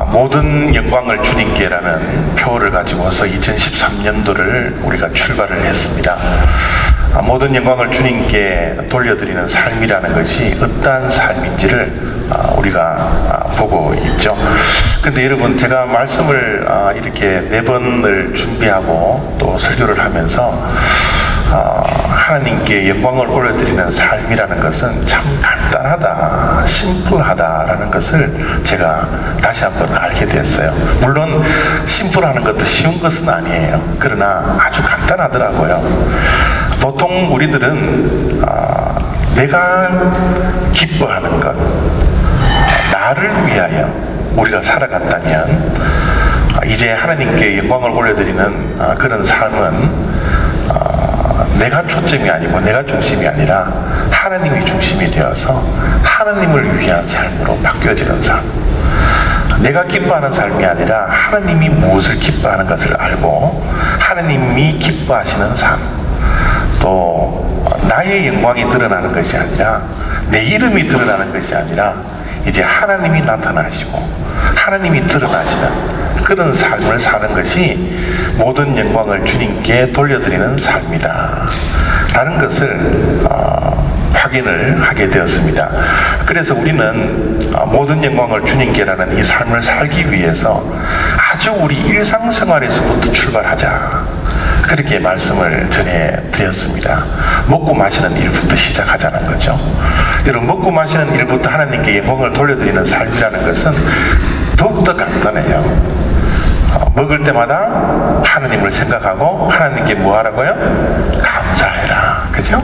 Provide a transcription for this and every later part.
모든 영광을 주님께라는 표어를 가지고서 2013년도를 우리가 출발을 했습니다. 모든 영광을 주님께 돌려드리는 삶이라는 것이 어떠한 삶인지를 우리가 보고 있죠. 근데 여러분, 제가 말씀을 이렇게 4번을 준비하고 또 설교를 하면서 하나님께 영광을 올려드리는 삶이라는 것은 참 간단하다, 심플하다라는 것을 제가 다시 한번 알게 됐어요. 물론 심플하는 것도 쉬운 것은 아니에요. 그러나 아주 간단하더라고요. 보통 우리들은 내가 기뻐하는 것, 나를 위하여 우리가 살아갔다면 이제 하나님께 영광을 올려드리는 그런 삶은 내가 초점이 아니고 내가 중심이 아니라 하나님이 중심이 되어서 하나님을 위한 삶으로 바뀌어지는 삶. 내가 기뻐하는 삶이 아니라 하나님이 무엇을 기뻐하는 것을 알고 하나님이 기뻐하시는 삶. 또 나의 영광이 드러나는 것이 아니라 내 이름이 드러나는 것이 아니라 이제 하나님이 나타나시고 하나님이 드러나시는 그런 삶을 사는 것이 모든 영광을 주님께 돌려드리는 삶이다 라는 것을 확인을 하게 되었습니다. 그래서 우리는 모든 영광을 주님께라는 이 삶을 살기 위해서 아주 우리 일상생활에서부터 출발하자, 그렇게 말씀을 전해드렸습니다. 먹고 마시는 일부터 시작하자는 거죠. 여러분, 먹고 마시는 일부터 하나님께 영광을 돌려드리는 삶이라는 것은 더욱더 간단해요. 먹을 때마다 하나님을 생각하고 하나님께 뭐 하라고요? 감사해라. 그죠?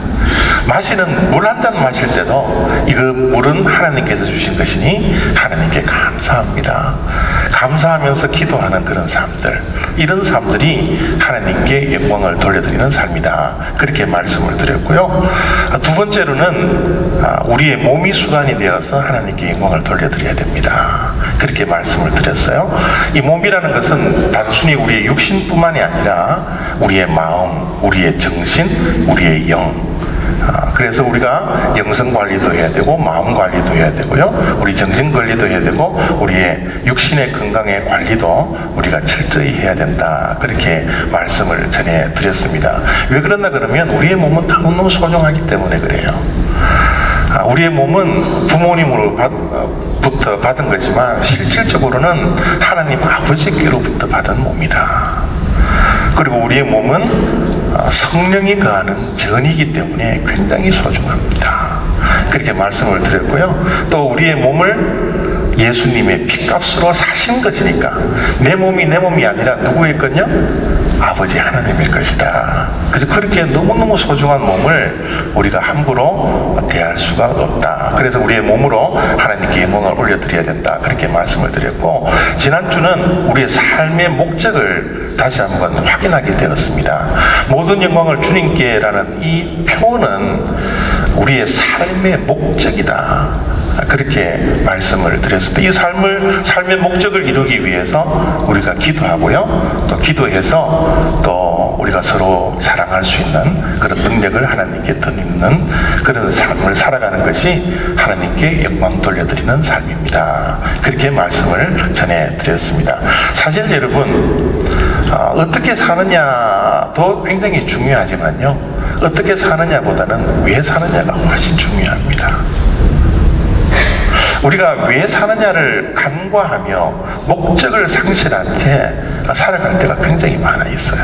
마시는 물 한 잔 마실 때도 이거 물은 하나님께서 주신 것이니 하나님께 감사합니다. 감사하면서 기도하는 그런 삶들, 이런 삶들이 하나님께 영광을 돌려드리는 삶이다, 그렇게 말씀을 드렸고요. 두 번째로는 우리의 몸이 수단이 되어서 하나님께 영광을 돌려드려야 됩니다, 그렇게 말씀을 드렸어요. 이 몸이라는 것은 단순히 우리의 육신뿐만이 아니라 우리의 마음, 우리의 정신, 우리의 영, 그래서 우리가 영성 관리도 해야 되고 마음 관리도 해야 되고요, 우리 정신 관리도 해야 되고 우리의 육신의 건강의 관리도 우리가 철저히 해야 된다, 그렇게 말씀을 전해드렸습니다. 왜 그러나 그러면 우리의 몸은 너무너무 소중하기 때문에 그래요. 우리의 몸은 부모님으로부터 받은 거지만 실질적으로는 하나님 아버지께로부터 받은 몸이다. 그리고 우리의 몸은 성령이 거하는 전이기 때문에 굉장히 소중합니다, 그렇게 말씀을 드렸고요. 또 우리의 몸을 예수님의 핏값으로 사신 것이니까 내 몸이 내 몸이 아니라 누구의 거냐? 아버지 하나님의 것이다. 그래서 그렇게 너무너무 소중한 몸을 우리가 함부로 대할 수가 없다. 그래서 우리의 몸으로 하나님께 영광을 올려드려야 된다, 그렇게 말씀을 드렸고, 지난주는 우리의 삶의 목적을 다시 한번 확인하게 되었습니다. 모든 영광을 주님께라는 이 표현은 우리의 삶의 목적이다, 그렇게 말씀을 드렸습니다. 이 삶의 목적을 이루기 위해서 우리가 기도하고요, 또 기도해서 또 우리가 서로 사랑할 수 있는 그런 능력을 하나님께 드리는 그런 삶을 살아가는 것이 하나님께 영광 돌려드리는 삶입니다, 그렇게 말씀을 전해드렸습니다. 사실 여러분, 어떻게 사느냐도 굉장히 중요하지만요, 어떻게 사느냐보다는 왜 사느냐가 훨씬 중요합니다. 우리가 왜 사느냐를 간과하며 목적을 상실한 채 살아갈 때가 굉장히 많아 있어요.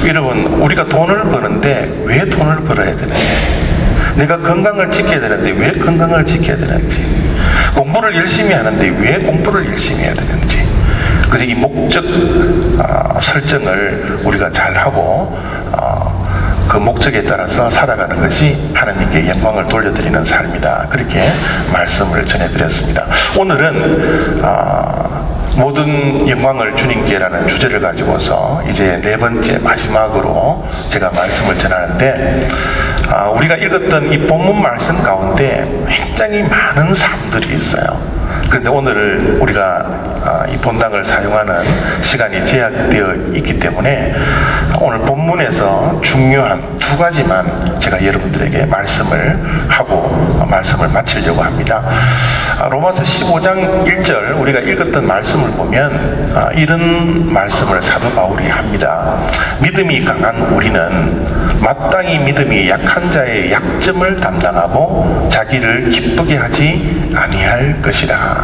여러분, 우리가 돈을 버는데 왜 돈을 벌어야 되는지, 내가 건강을 지켜야 되는데 왜 건강을 지켜야 되는지, 공부를 열심히 하는데 왜 공부를 열심히 해야 되는지, 그래서 이 목적 설정을 우리가 잘하고 그 목적에 따라서 살아가는 것이 하나님께 영광을 돌려드리는 삶이다, 그렇게 말씀을 전해드렸습니다. 오늘은 모든 영광을 주님께라는 주제를 가지고서 이제 4번째 마지막으로 제가 말씀을 전하는데, 우리가 읽었던 이 본문 말씀 가운데 굉장히 많은 삶들이 있어요. 그런데 오늘 우리가 이 본당을 사용하는 시간이 제약되어 있기 때문에 오늘 본문에서 중요한 두 가지만 제가 여러분들에게 말씀을 하고 말씀을 마치려고 합니다. 로마서 15장 1절 우리가 읽었던 말씀을 보면 이런 말씀을 사도 바울이 합니다. 믿음이 강한 우리는 마땅히 믿음이 약한 자의 약점을 담당하고 자기를 기쁘게 하지 아니할 것이라.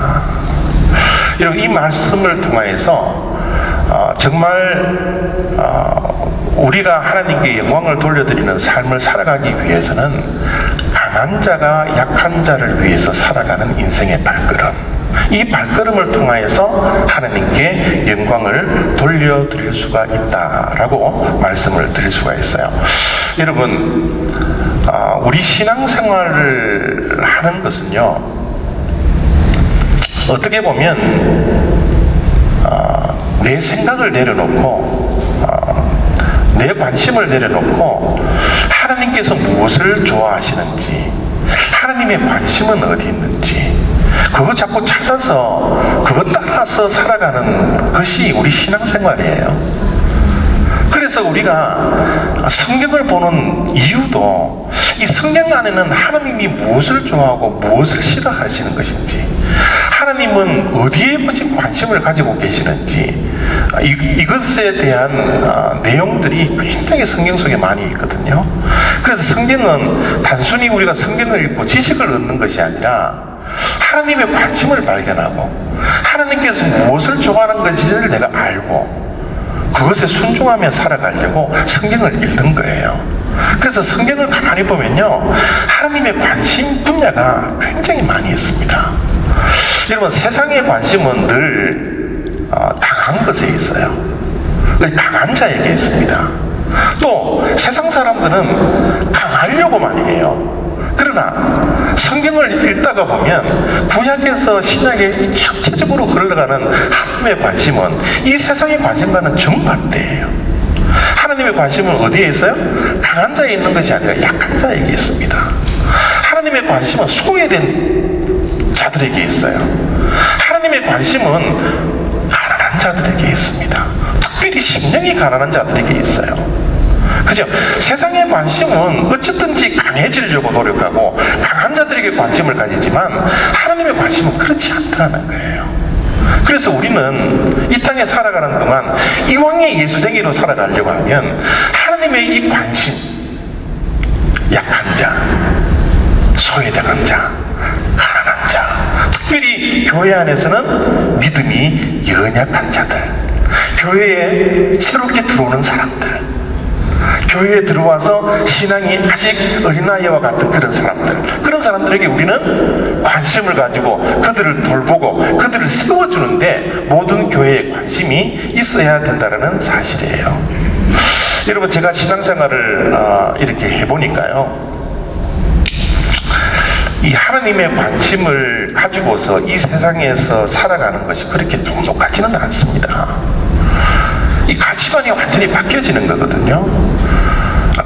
여러분, 이 말씀을 통하여서 정말 우리가 하나님께 영광을 돌려드리는 삶을 살아가기 위해서는 강한 자가 약한 자를 위해서 살아가는 인생의 발걸음, 이 발걸음을 통하여서 하나님께 영광을 돌려드릴 수가 있다라고 말씀을 드릴 수가 있어요. 여러분, 우리 신앙생활을 하는 것은요, 어떻게 보면 내 생각을 내려놓고 내 관심을 내려놓고 하나님께서 무엇을 좋아하시는지, 하나님의 관심은 어디 있는지 그거 자꾸 찾아서 그거 따라서 살아가는 것이 우리 신앙생활이에요. 그래서 우리가 성경을 보는 이유도 이 성경 안에는 하나님이 무엇을 좋아하고 무엇을 싫어하시는 것인지, 하나님은 어디에 관심을 가지고 계시는지, 이것에 대한 내용들이 굉장히 성경 속에 많이 있거든요. 그래서 성경은 단순히 우리가 성경을 읽고 지식을 얻는 것이 아니라 하나님의 관심을 발견하고 하나님께서 무엇을 좋아하는 것인지를 내가 알고 그것에 순종하며 살아가려고 성경을 읽는 거예요. 그래서 성경을 가만히 보면요, 하나님의 관심 분야가 굉장히 많이 있습니다. 여러분, 세상의 관심은 늘 강한 것에 있어요. 강한 자에게 있습니다. 또 세상 사람들은 강하려고만 해요. 그러나 성경을 읽다가 보면 구약에서 신약에 전체적으로 흘러가는 하나님의 관심은 이 세상의 관심과는 정반대예요. 하나님의 관심은 어디에 있어요? 강한 자에 있는 것이 아니라 약한 자에게 있습니다. 하나님의 관심은 소외된 자들에게 있어요. 하나님의 관심은 가난한 자들에게 있습니다. 특별히 심령이 가난한 자들에게 있어요. 그죠? 세상의 관심은 어쨌든지 강해지려고 노력하고 강한 자들에게 관심을 가지지만 하나님의 관심은 그렇지 않다는 거예요. 그래서 우리는 이 땅에 살아가는 동안 이왕의 예수쟁이로 살아가려고 하면 하나님의 이 관심, 약한 자, 소외당한 자, 가난한 자, 특별히 교회 안에서는 믿음이 연약한 자들, 교회에 새롭게 들어오는 사람들, 교회에 들어와서 신앙이 아직 어린아이와 같은 그런 사람들에게 우리는 관심을 가지고 그들을 돌보고 그들을 세워주는데 모든 교회에 관심이 있어야 된다는 사실이에요. 여러분, 제가 신앙생활을 이렇게 해보니까요, 이 하나님의 관심을 가지고서 이 세상에서 살아가는 것이 그렇게 넉넉하지는 않습니다. 이 가치관이 완전히 바뀌어지는 거거든요.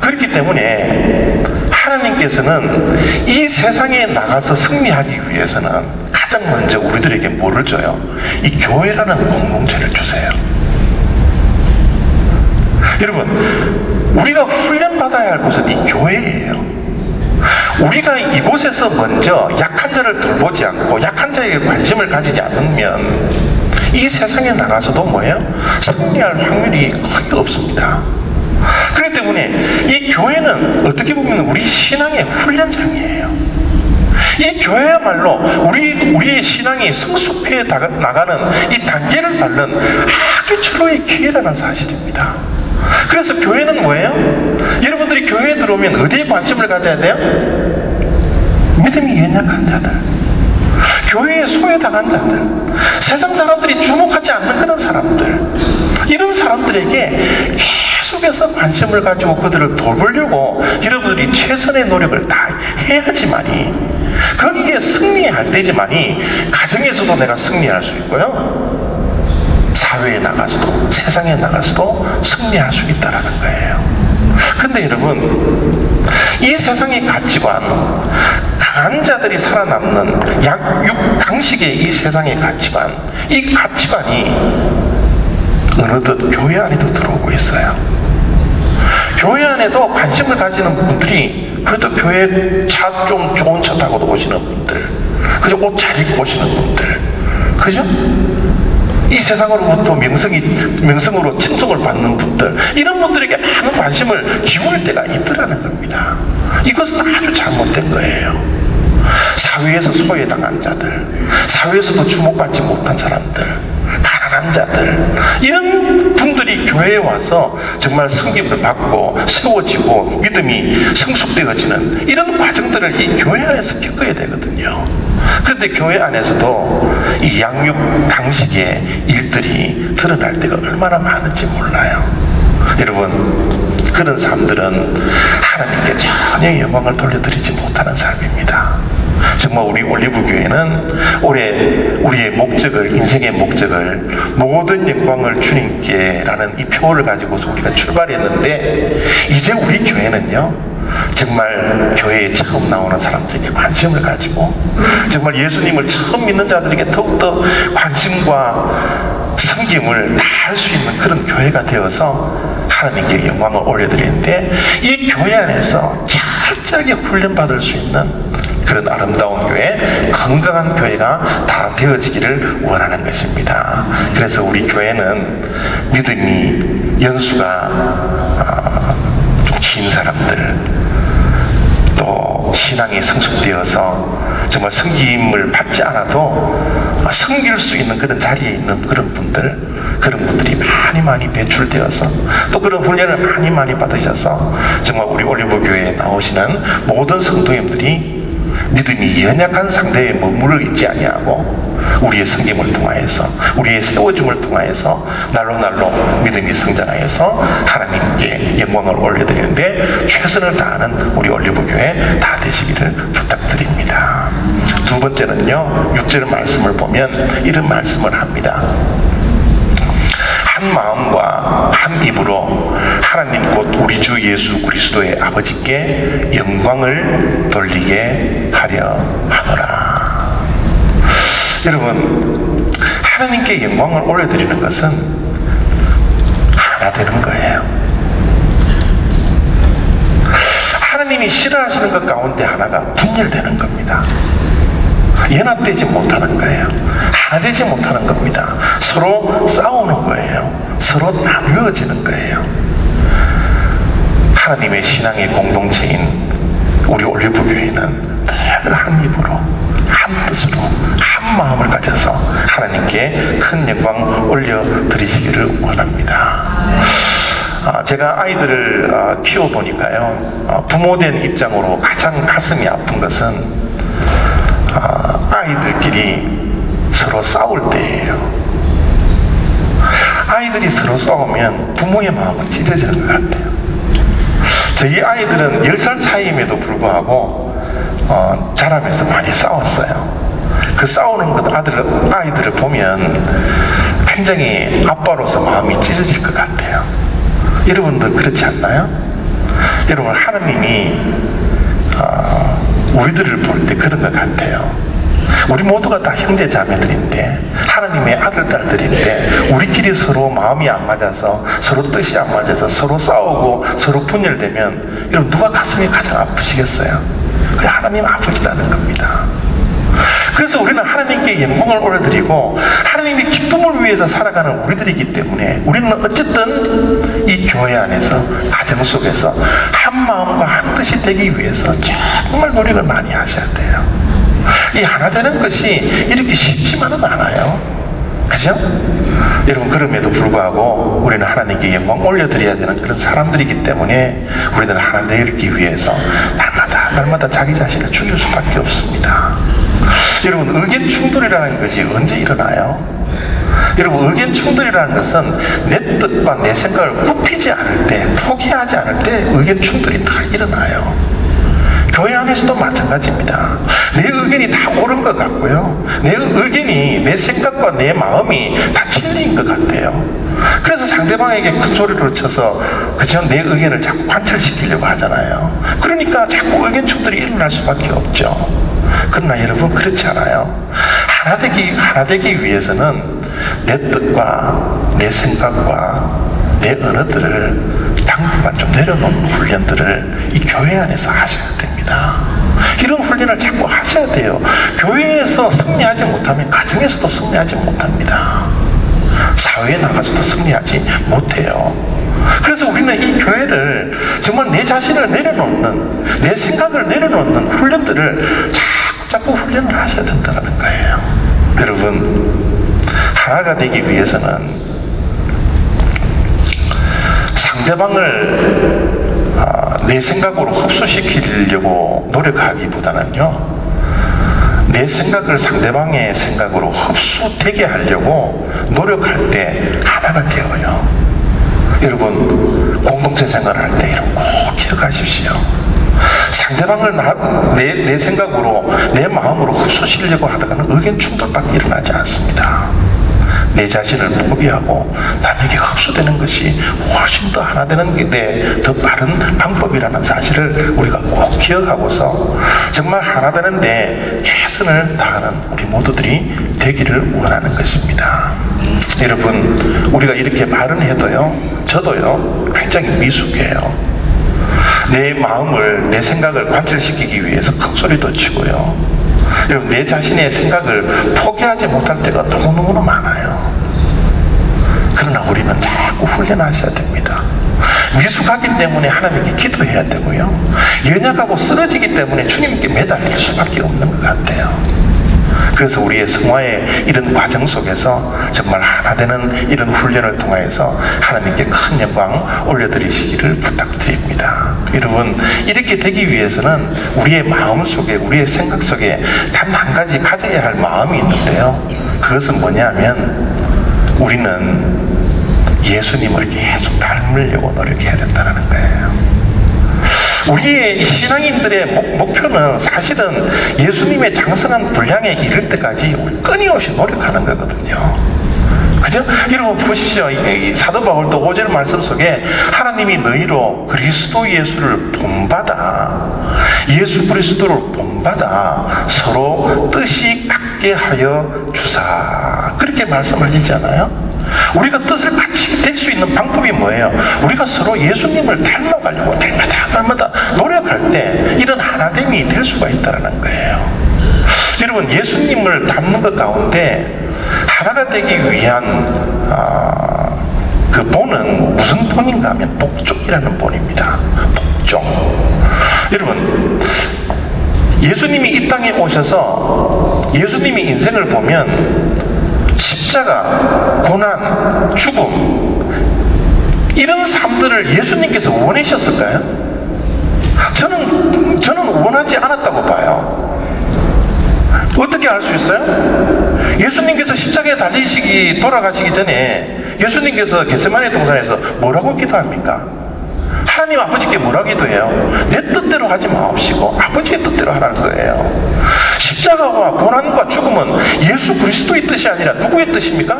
그렇기 때문에 하나님께서는 이 세상에 나가서 승리하기 위해서는 가장 먼저 우리들에게 뭐를 줘요? 이 교회라는 공동체를 주세요. 여러분, 우리가 훈련받아야 할 곳은 이 교회예요. 우리가 이곳에서 먼저 약한 자를 돌보지 않고 약한 자에게 관심을 가지지 않으면 이 세상에 나가서도 뭐예요? 승리할 확률이 거의 없습니다. 그렇기 때문에 이 교회는 어떻게 보면 우리 신앙의 훈련장이에요. 이 교회야말로 우리의 신앙이 성숙해 나가는 이 단계를 밟는 아주 철로의 기회라는 사실입니다. 그래서 교회는 뭐예요? 여러분들이 교회에 들어오면 어디에 관심을 가져야 돼요? 믿음이 연약한 자들, 교회에 소외당한 자들, 세상 사람들이 주목하지 않는 그런 사람들, 이런 사람들에게 계속해서 관심을 가지고 그들을 돌보려고 여러분들이 최선의 노력을 다 해야지만이, 거기에 승리할 때지만이 가정에서도 내가 승리할 수 있고요, 사회에 나가서도 세상에 나가서도 승리할 수 있다는 거예요. 근데 여러분, 이 세상의 가치관, 강한 자들이 살아남는 양식의 이 세상의 가치관, 이 가치관이 어느덧 교회 안에도 들어오고 있어요. 교회 안에도 관심을 가지는 분들이 그래도 교회 차 좀 좋은 차 타고도 오시는 분들, 그죠? 옷 잘 입고 오시는 분들, 그죠? 이 세상으로부터 명성으로 칭송을 받는 분들, 이런 분들에게 많은 관심을 기울일 때가 있더라는 겁니다. 이것은 아주 잘못된 거예요. 사회에서 소외당한 자들, 사회에서도 주목받지 못한 사람들, 가난한 자들, 이런 분들이 교회에 와서 정말 섬김을 받고 세워지고 믿음이 성숙되어지는 이런 과정들을 이 교회 안에서 겪어야 되거든요. 그런데 교회 안에서도 이 양육 강식의 일들이 드러날 때가 얼마나 많은지 몰라요. 여러분, 그런 사람들은 하나님께 전혀 영광을 돌려드리지 못하는 삶입니다. 정말 우리 올리브교회는 올해 우리의 목적을, 인생의 목적을 모든 영광을 주님께라는 이 표를 가지고서 우리가 출발했는데, 이제 우리 교회는요, 정말 교회에 처음 나오는 사람들에게 관심을 가지고 정말 예수님을 처음 믿는 자들에게 더욱더 관심과 섬김을 다 할 수 있는 그런 교회가 되어서 하나님께 영광을 올려드리는데, 이 교회 안에서 철저하게 훈련받을 수 있는 그런 아름다운 교회, 건강한 교회가 다 되어지기를 원하는 것입니다. 그래서 우리 교회는 믿음이 연수가 좀 긴 사람들, 또 신앙이 성숙되어서 정말 섬김을 받지 않아도 섬길 수 있는 그런 자리에 있는 그런 분들이 많이 배출되어서 또 그런 훈련을 많이 받으셔서 정말 우리 올리브교회에 나오시는 모든 성도님들이 믿음이 연약한 상대에 머물러 있지 아니하고 우리의 섬김을 통하여서, 우리의 세워줌을 통하여서 날로 믿음이 성장하여서 하나님께 영광을 올려드리는데 최선을 다하는 우리 올리브교회 다 되시기를 부탁드립니다. 두 번째는요, 6절 말씀을 보면 이런 말씀을 합니다. 한 마음과 한 입으로 하나님 곧 우리 주 예수 그리스도의 아버지께 영광을 돌리게 하려 하노라. 여러분, 하나님께 영광을 올려드리는 것은 하나 되는 거예요. 하나님이 싫어하시는 것 가운데 하나가 분열되는 겁니다. 연합되지 못하는 거예요. 하나 되지 못하는 겁니다. 서로 싸우는 거예요. 서로 나누어지는 거예요. 하나님의 신앙의 공동체인 우리 올리브교회는 늘 한 입으로, 한 뜻으로, 한 마음을 가져서 하나님께 큰 영광 올려드리시기를 원합니다. 제가 아이들을 키워보니까요, 부모된 입장으로 가장 가슴이 아픈 것은 아이들끼리 서로 싸울 때예요. 아이들이 서로 싸우면 부모의 마음은 찢어지는 것 같아요. 저희 아이들은 10살 차이임에도 불구하고 자라면서 많이 싸웠어요. 그 싸우는 것 아이들을 보면 굉장히 아빠로서 마음이 찢어질 것 같아요. 여러분들 그렇지 않나요? 여러분, 하나님이 우리들을 볼 때 그런 것 같아요. 우리 모두가 다 형제 자매들인데, 하나님의 아들 딸들인데, 우리끼리 서로 마음이 안 맞아서, 서로 뜻이 안 맞아서 서로 싸우고 서로 분열되면 여러분, 누가 가슴이 가장 아프시겠어요? 그게 하나님 아버지라는 겁니다. 그래서 우리는 하나님께 영광을 올려드리고 하나님의 기쁨을 위해서 살아가는 우리들이기 때문에 우리는 어쨌든 이 교회 안에서, 가정 속에서 한 마음과 한 뜻이 되기 위해서 정말 노력을 많이 하셔야 돼요. 이 하나 되는 것이 이렇게 쉽지만은 않아요. 그죠? 여러분, 그럼에도 불구하고 우리는 하나님께 영광 올려드려야 되는 그런 사람들이기 때문에 우리는 하나 되기 위해서 날마다 자기 자신을 죽일 수밖에 없습니다. 여러분, 의견 충돌이라는 것이 언제 일어나요? 여러분, 의견 충돌이라는 것은 내 뜻과 내 생각을 굽히지 않을 때, 포기하지 않을 때 의견 충돌이 다 일어나요. 교회 안에서도 마찬가지입니다. 내 의견이 다 옳은 것 같고요, 내 의견이, 내 생각과 내 마음이 다 진리인 것 같아요. 그래서 상대방에게 큰 소리를 쳐서 그저 내 의견을 자꾸 관철시키려고 하잖아요. 그러니까 자꾸 의견 충돌이 일어날 수밖에 없죠. 그러나 여러분, 그렇지 않아요. 하나 되기 위해서는 내 뜻과 내 생각과 내 언어들을 당분간 좀 내려놓는 훈련들을 이 교회 안에서 하셔야 됩니다. 이런 훈련을 자꾸 하셔야 돼요. 교회에서 승리하지 못하면 가정에서도 승리하지 못합니다. 사회에 나가서도 승리하지 못해요. 그래서 우리는 이 교회를 정말 내 자신을 내려놓는, 내 생각을 내려놓는 훈련들을 자꾸 훈련을 하셔야 된다는 거예요. 여러분, 하나가 되기 위해서는 상대방을 내 생각으로 흡수시키려고 노력하기보다는요, 내 생각을 상대방의 생각으로 흡수되게 하려고 노력할 때 하나가 되어요. 여러분, 공동체 생활을 할 때 이런 꼭 기억하십시오. 상대방을 내 생각으로, 내 마음으로 흡수시키려고 하다가는 의견 충돌밖에 일어나지 않습니다. 내 자신을 포기하고 남에게 흡수되는 것이 훨씬 더 하나 되는 게 더 빠른 방법이라는 사실을 우리가 꼭 기억하고서 정말 하나 되는데 최선을 다하는 우리 모두들이 되기를 원하는 것입니다. 여러분, 우리가 이렇게 말은 해도요, 저도요, 굉장히 미숙해요. 내 마음을, 내 생각을 관철시키기 위해서 큰 소리도 치고요, 여러분, 내 자신의 생각을 포기하지 못할 때가 너무너무 많아요. 그러나 우리는 자꾸 훈련하셔야 됩니다. 미숙하기 때문에 하나님께 기도해야 되고요, 연약하고 쓰러지기 때문에 주님께 매달릴 수밖에 없는 것 같아요. 그래서 우리의 성화의 이런 과정 속에서 정말 하나 되는 이런 훈련을 통해서 하나님께 큰 영광 올려드리시기를 부탁드립니다. 여러분, 이렇게 되기 위해서는 우리의 마음 속에, 우리의 생각 속에 단 한 가지 가져야 할 마음이 있는데요, 그것은 뭐냐면 우리는 예수님을 계속 닮으려고 노력해야 된다는 거예요. 우리의 신앙인들의 목표는 사실은 예수님의 장성한 분량에 이를 때까지 끊임없이 노력하는 거거든요. 그죠? 여러분 보십시오. 이 사도 바울도 5절 말씀 속에 하나님이 너희로 그리스도 예수를 본받아, 예수 그리스도를 본받아 서로 뜻이 같게 하여 주사, 그렇게 말씀하시잖아요. 우리가 뜻을 같이 될 수 있는 방법이 뭐예요? 우리가 서로 예수님을 닮아가려고 날마다 노력할 때 이런 하나됨이 될 수가 있다는 거예요. 여러분, 예수님을 닮는 것 가운데 하나가 되기 위한 그 본은 무슨 본인가 하면 복종이라는 본입니다. 복종. 여러분, 예수님이 이 땅에 오셔서 예수님이 인생을 보면 십자가, 고난, 죽음, 이런 삶들을 예수님께서 원하셨을까요? 저는 원하지 않았다고 봐요. 어떻게 알 수 있어요? 예수님께서 십자가에 돌아가시기 전에 예수님께서 겟세마네 동산에서 뭐라고 기도합니까? 하나님 아버지께 뭐라고 기도해요? 내 뜻대로 하지 마옵시고 아버지의 뜻대로 하라는 거예요. 십자가와 고난과 죽음은 예수 그리스도의 뜻이 아니라 누구의 뜻입니까?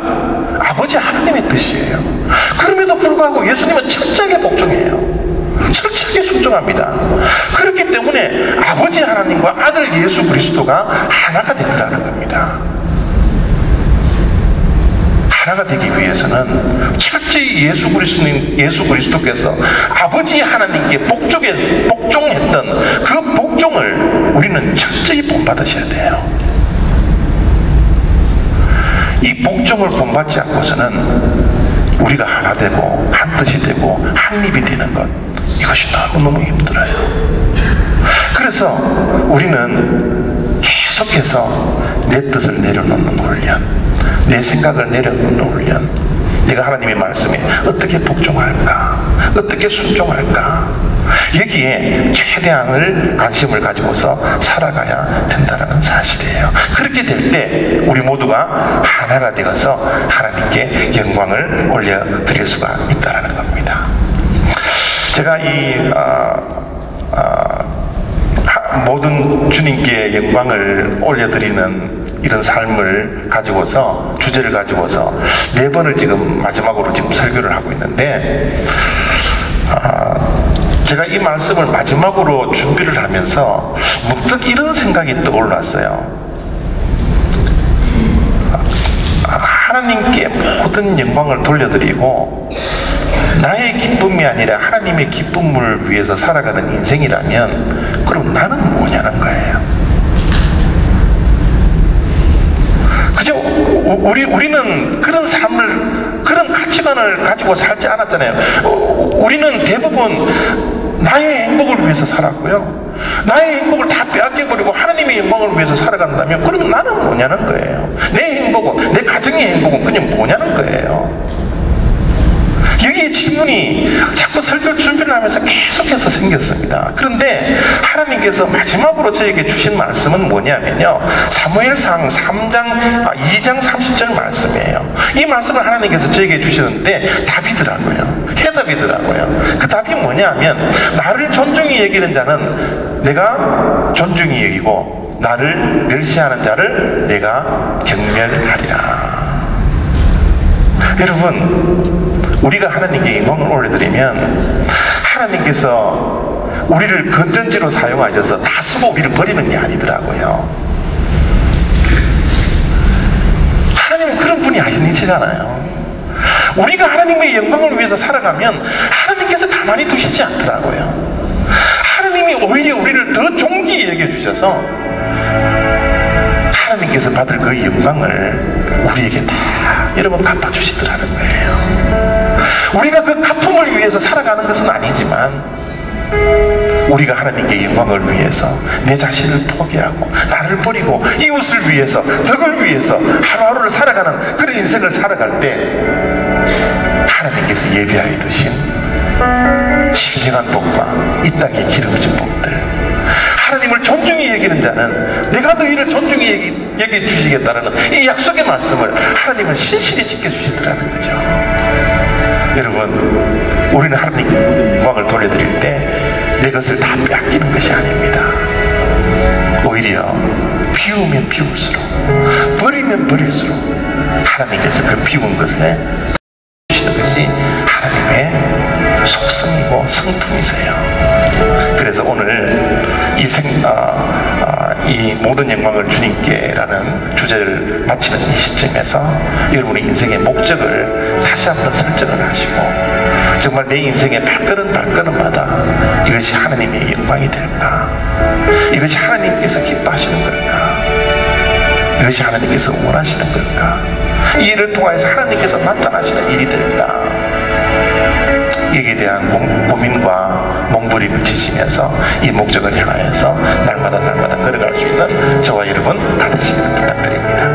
아버지 하나님의 뜻이에요. 그럼에도 불구하고 예수님은 철저하게 복종해요. 철저하게 순종합니다. 그렇기 때문에 아버지 하나님과 아들 예수 그리스도가 하나가 되더라는 겁니다. 하나가 되기 위해서는 철저히 예수 그리스도께서 아버지 하나님께 복종했던 그 복종을 우리는 철저히 본받으셔야 돼요. 이 복종을 본받지 않고서는 우리가 하나 되고 한 뜻이 되고 한 입이 되는 것, 이것이 너무너무 힘들어요. 그래서 우리는 계속해서 내 뜻을 내려놓는 훈련, 내 생각을 내려놓는 훈련, 내가 하나님의 말씀에 어떻게 복종할까, 어떻게 순종할까, 여기에 최대한을 관심을 가지고서 살아가야 된다는 사실이에요. 그렇게 될 때 우리 모두가 하나가 되어서 하나님께 영광을 올려드릴 수가 있다는 겁니다. 제가 모든 주님께 영광을 올려드리는 이런 삶을 가지고서, 주제를 가지고서 4번을 지금 마지막으로 지금 설교를 하고 있는데, 제가 이 말씀을 마지막으로 준비를 하면서 문득 이런 생각이 떠올랐어요. 하나님께 모든 영광을 돌려드리고 나의 기쁨이 아니라 하나님의 기쁨을 위해서 살아가는 인생이라면 그럼 나는 뭐냐는 거예요. 그죠? 우리는 그런 삶을, 그런 가치관을 가지고 살지 않았잖아요. 우리는 대부분 나의 행복을 위해서 살았고요. 나의 행복을 다 빼앗겨버리고 하나님의 영광을 위해서 살아간다면 그러면 나는 뭐냐는 거예요. 내 행복은, 내 가정의 행복은 그냥 뭐냐는 거예요. 여기에 질문이 자꾸 설교 준비를 하면서 계속해서 생겼습니다. 그런데 하나님께서 마지막으로 저에게 주신 말씀은 뭐냐면요, 사무엘상 2장 30절 말씀이에요. 이 말씀을 하나님께서 저에게 주시는데 답이더라고요. 해답이더라고요. 그 답이 뭐냐면, 나를 존중히 여기는 자는 내가 존중히 여기고 나를 멸시하는 자를 내가 경멸하리라. 여러분, 우리가 하나님께 영광을 올려드리면 하나님께서 우리를 건전지로 사용하셔서 다 쓰고 우리를 버리는 게 아니더라고요. 하나님은 그런 분이 아니시잖아요. 우리가 하나님의 영광을 위해서 살아가면 하나님께서 가만히 두시지 않더라고요. 하나님이 오히려 우리를 더 존귀히 여겨주셔서 하나님께서 받을 그 영광을 우리에게 다 여러분 갚아주시더라는 거예요. 우리가 그 갚음을 위해서 살아가는 것은 아니지만 우리가 하나님께 영광을 위해서 내 자신을 포기하고 나를 버리고 이웃을 위해서, 덕을 위해서 하루하루를 살아가는 그런 인생을 살아갈 때 하나님께서 예비하여 두신 신령한 복과 이 땅의 기름진 복들, 하나님을 존중히 여기는 자는 내가 너희를 존중히 여겨주시겠다는 이 약속의 말씀을 하나님은 신실히 지켜주시더라는 거죠. 여러분, 우리는 하나님께 모든 영광을 돌려드릴 때 내 것을 다 빼앗기는 것이 아닙니다. 오히려 비우면 비울수록, 버리면 버릴수록 하나님께서 그 비운 것에 주시는 것이 하나님의 속성이고 성품이세요. 그래서 오늘 이 모든 영광을 주님께라는 주제를 마치는 이 시점에서 여러분의 인생의 목적을 다시 한번 설정을 하시고, 정말 내 인생의 발걸음마다 이것이 하나님의 영광이 될까? 이것이 하나님께서 기뻐하시는 걸까? 이것이 하나님께서 원하시는 걸까? 이 일을 통해서 하나님께서 나타나시는 일이 될까? 여기에 대한 고민과 몸부림을 지시면서 이 목적을 향하여서 날마다 걸어갈 수 있는 저와 여러분 다 되시기를 부탁드립니다.